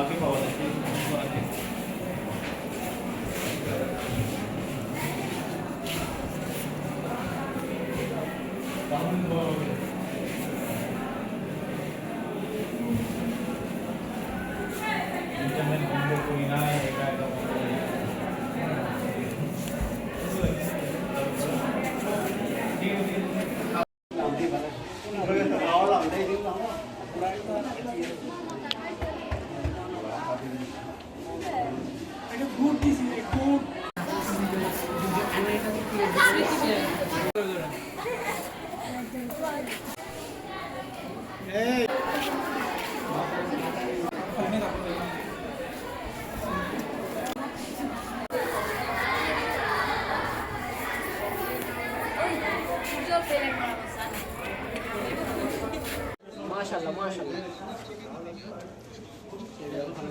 বাকি পাওয়া যায় ইন্টারনেট বন্ধ করি না এটা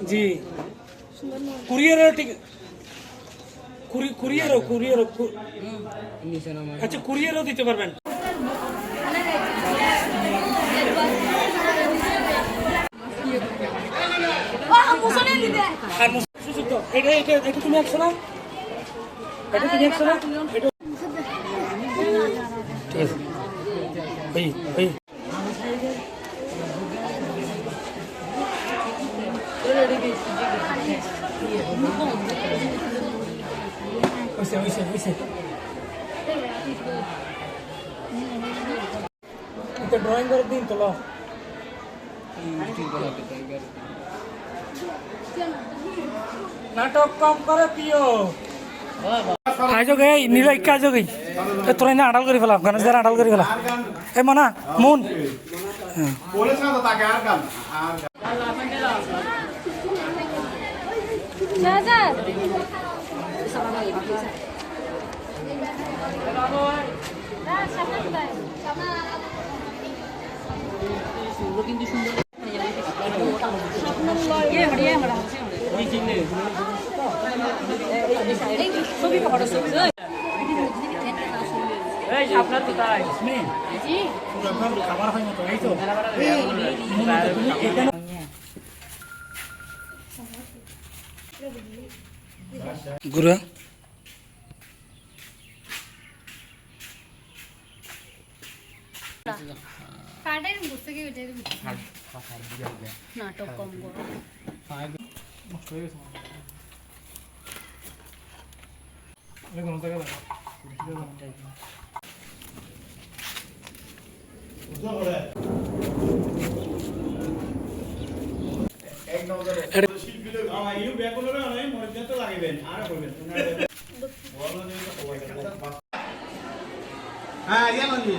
जी कुरियर कुरियर अच्छा कुरियरও দিতে পারবেন আর সুযোগ এটা এটা এটা তুমি একশো না এটা তুমি একশো না এটা ঠিক আছে ভাই ভাই ड्राइंग कर दिन तो लो नाटक कम करे पियो आज गए नीला इक्का आज गई তোরা না আড়াল করে ফেলাম গান যারা আড়াল করে ফেলা এ মনা মুন বলেছ না তো তাকে আর গান আর শাহজাদ কিন্তু সুন্দর আপনার তো তাই খাবার হয় না তো এই তো গুরু নাটক কম করো হ্যাঁ ইয়া ননি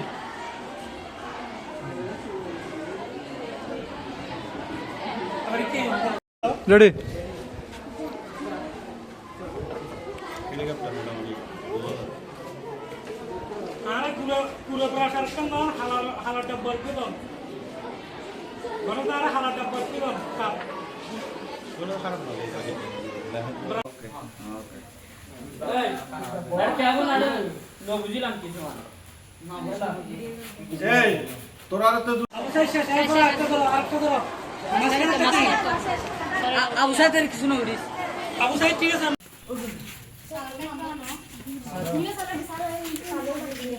রেডি আরে পুরো পুরো প্রকার না হালা ডাব্বার কি দাও বলো তারা হালা ডাব্বার কি দাও কাপ কোনো খারাপ না ওকে এই আর কি আগুন আড়ে নো বুঝিলাম কি তোমার না বলা এই তোরা তো অবশ্যই শেষ আরেকটা ধরো আবু সাইদের কিছু না উড়িস আবু সাইদ ঠিক আছে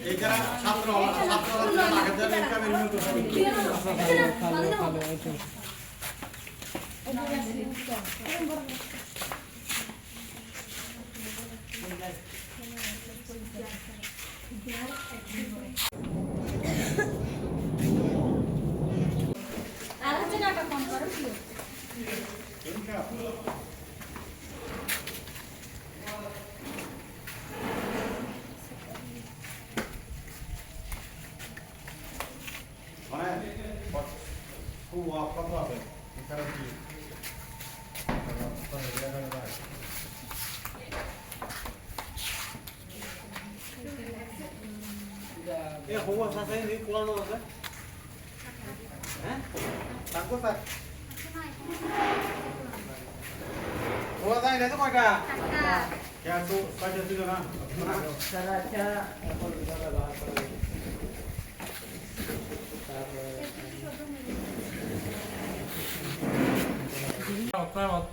এই যারা ছাত্ররা আগে যারা ইনকামের মতো আলোচনাটা কম করো খুব কত আছে এখানে কি এ হবো সাথে নি কোলানো আছে হ্যাঁ তাকো তাক ওয়া দাই না তো কয়টা টাকা क्या तो कয়টা ছিল না সারা আচ্ছা এখন দাদা বাহার করে আপনার মত।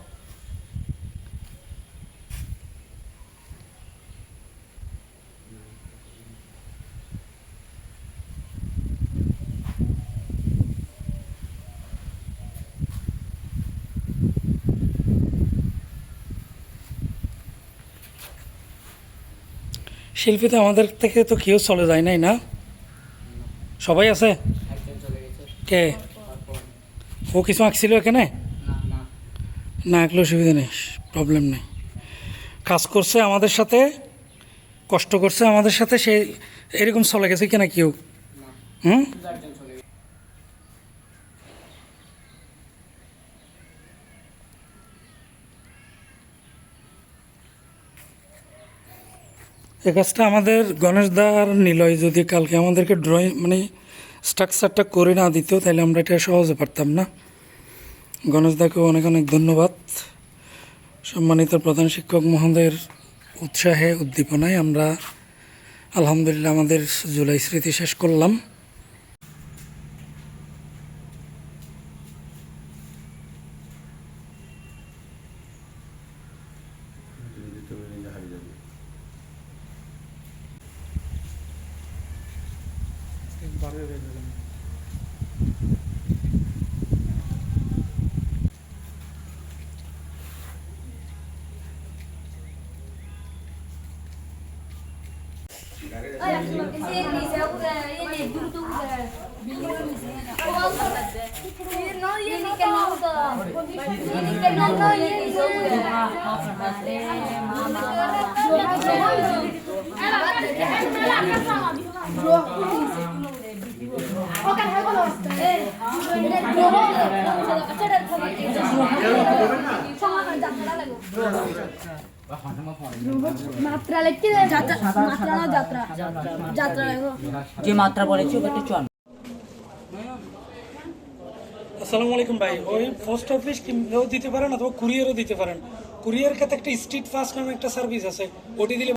শিল্পীতে আমাদের থেকে তো কেউ চলে যায় নাই না, সবাই আছে। একজন চলে গেছে কে? ও কিছু আঁকছিল এখানে? না না না আঁকলেও অসুবিধা নেই, প্রবলেম নেই। কাজ করছে আমাদের সাথে, কষ্ট করছে আমাদের সাথে, সে এরকম চলে গেছে কিনা কেউ? না হুম। একজন চলে গেছে এ কাজটা আমাদের গণেশ দা আর নিলয় যদি কালকে আমাদেরকে ড্রয়িং মানে স্ট্রাকচারটা করে না দিত, তাহলে আমরা এটা সহজে পারতাম না। গণেশ দাকে অনেক অনেক ধন্যবাদ। সম্মানিত প্রধান শিক্ষক মহোদয়ের উৎসাহে উদ্দীপনায় আমরা আলহামদুলিল্লাহ আমাদের জুলাই স্মৃতি শেষ করলাম। যে মাত্রা বলেছি ওটা চল। আসসালামু আলাইকুম ভাই, ওই পোস্ট অফিস কিংবাও দিতে পারেন অথবা কুরিয়ারও দিতে পারেন। কুরিয়ার ক্ষেত্রে একটা স্ট্রিট ফাস্ট নামে একটা সার্ভিস আছে, ওটি দিলে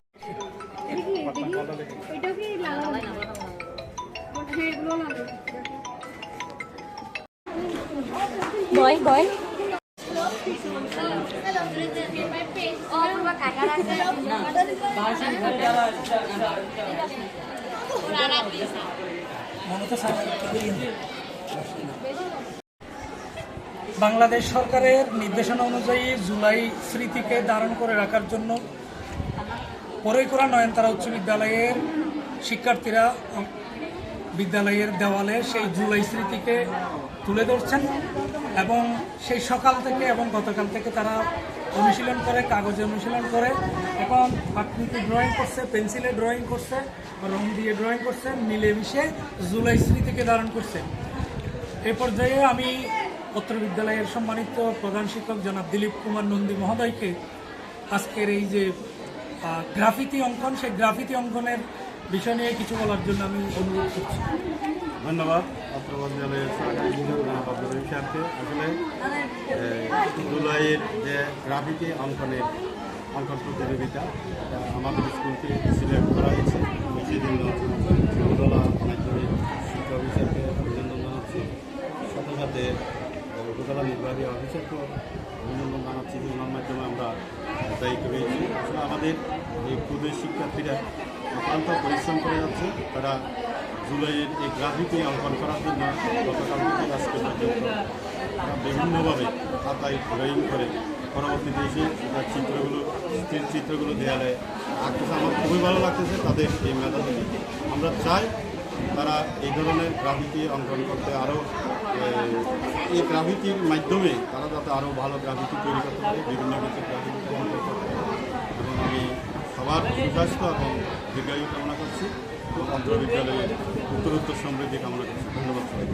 বয় বয় বাংলাদেশ সরকারের নির্দেশনা অনুযায়ী জুলাই স্মৃতিকে ধারণ করে রাখার জন্য পরৈকুড়া নয়নতারা উচ্চ বিদ্যালয়ের শিক্ষার্থীরা বিদ্যালয়ের দেওয়ালে সেই জুলাই স্মৃতিকে তুলে ধরছেন এবং সেই সকাল থেকে এবং গতকাল থেকে তারা অনুশীলন করে, কাগজে অনুশীলন করে, এখন আকৃতি ড্রয়িং করছে, পেন্সিলে ড্রয়িং করছে, রং দিয়ে ড্রয়িং করছে, মিলেমিশে জুলাই স্মৃতিকে ধারণ করছে। এই পর্যায়ে আমি উত্তর বিদ্যালয়ের সম্মানিত প্রধান শিক্ষক জনাব দিলীপ কুমার নন্দী মহোদয়কে আজকের এই যে গ্রাফিতি অঙ্কন, সেই গ্রাফিতি অঙ্কনের বিষয় নিয়ে কিছু বলার জন্য আমি অনুরোধ করছি। ধন্যবাদ। অত্র বিদ্যালয়ের সরকারি শিক্ষার্থী আসলে জুলাইয়ের যে গ্রাফিতি অঙ্কনের অঙ্কন প্রতিযোগিতা আমাদের স্কুলকে সিলেক্ট করা হয়েছে। আমি সেজন্য উপজেলা মাধ্যমিক শিক্ষা অফিসারকে অভিনন্দন জানাচ্ছি, সাথে সাথে উপজেলা নির্বাহী অফিসারকে অভিনন্দন জানাচ্ছি। যার মাধ্যমে আমরা দায়িত্ব পেয়েছি। আসলে আমাদের এই ক্ষুদ্র শিক্ষার্থীরা অত্যন্ত পরিশ্রম করে যাচ্ছে। তারা জুলাইয়ের এই গ্রাফিতি অঙ্কন করার জন্য গতকাল থেকে আজকে পর্যন্ত তারা বিভিন্নভাবে খাতায় ড্রয়িং করে পরবর্তীতে এসে তার চিত্রগুলো দেয়ালে আঁকতেছে। আমার খুবই ভালো লাগতেছে তাদের এই মেধা থেকে। আমরা চাই তারা এই ধরনের গ্রাফিতি অঙ্কন করতে আরও এই গ্রাফিতির মাধ্যমে তারা যাতে আরও ভালো গ্রাফিতি তৈরি করতে পারে, বিভিন্ন কিছু গ্রাফিতি অঙ্কন করতে পারে। এবং আমি সবার সুস্বাস্থ্য এবং দীর্ঘায়ু কামনা করছি। অত্র বিদ্যালয়ে উত্তরোত্তর সমৃদ্ধি কামনা করছি। ধন্যবাদ সবাই।